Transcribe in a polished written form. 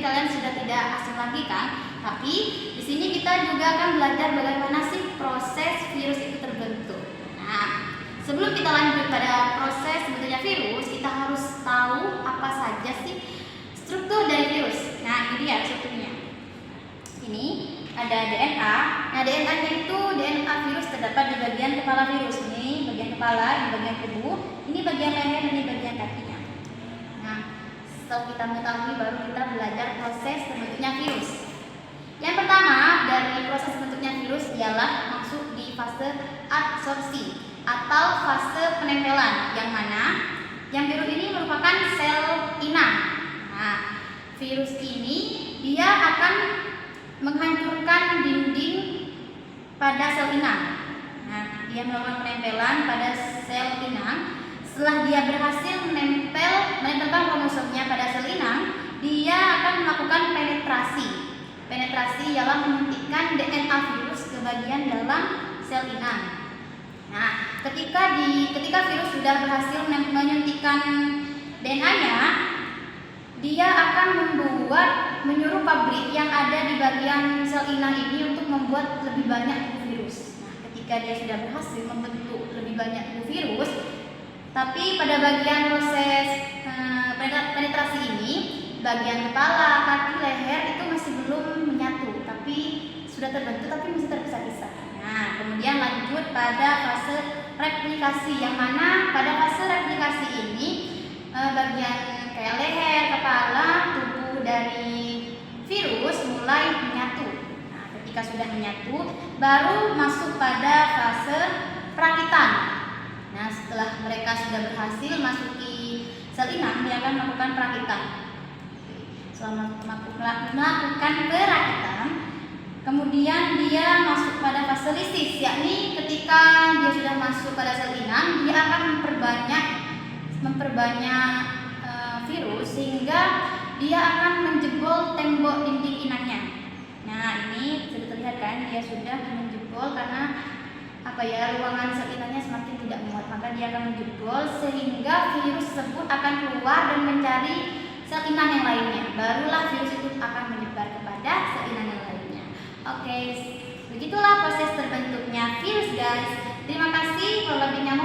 kalian sudah tidak asing lagi kan? Tapi di sini kita juga akan belajar bagaimana sih proses virus itu terbentuk. Nah, sebelum kita lanjut pada proses terbentuknya virus, kita harus tahu apa saja sih struktur dari virus. Nah, ini dia strukturnya. Ini ada DNA. Nah, DNA-nya itu DNA virus terdapat di bagian kepala virus. Ini bagian kepala, ini bagian tubuh, ini bagian leher, ini bagian kakinya. Nah, setelah kita mengetahui baru kita belajar proses terbentuknya virus. Yang pertama dari proses terbentuknya virus ialah masuk di fase adsorpsi atau fase penempelan, yang mana yang virus ini merupakan sel inang. Nah, virus ini dia akan menghancurkan dinding pada sel inang. Nah, dia melakukan penempelan pada sel inang. Setelah dia berhasil menempelkan kromosomnya pada sel inang, dia akan melakukan penetrasi. Penetrasi ialah menyuntikkan DNA virus ke bagian dalam sel inang. Nah, ketika virus sudah berhasil menyuntikkan DNA-nya, dia akan menyuruh pabrik yang ada di bagian sel inang ini untuk membuat lebih banyak virus. Nah, ketika dia sudah berhasil membentuk lebih banyak virus, tapi pada bagian proses penetrasi ini, bagian kepala, kaki, leher itu masih belum menyatu, tapi sudah terbentuk tapi masih terpisah-pisah. Nah, kemudian lanjut pada fase replikasi, yang mana pada fase replikasi ini bagian kayak leher, kepala, tubuh dari virus mulai menyatu. Nah, ketika sudah menyatu, baru masuk pada fase perakitan. Nah, setelah mereka sudah berhasil masuki sel inang, dia akan melakukan perakitan. Selama melakukan perakitan, kemudian dia masuk pada fase lisis, yakni ketika dia sudah masuk pada sel inang, dia akan memperbanyak virus sehingga dia akan menjebol tembok dinding inangnya. Nah, ini sudah terlihat kan, dia sudah menjebol karena ruangan sel inangnya semakin tidak muat, maka dia akan menjebol sehingga virus tersebut akan keluar dan mencari sel inang yang lainnya. Barulah virus itu akan menyebar kepada sel inang yang lainnya. Oke, begitulah proses terbentuknya virus, guys. Terima kasih. Kalau lebihnya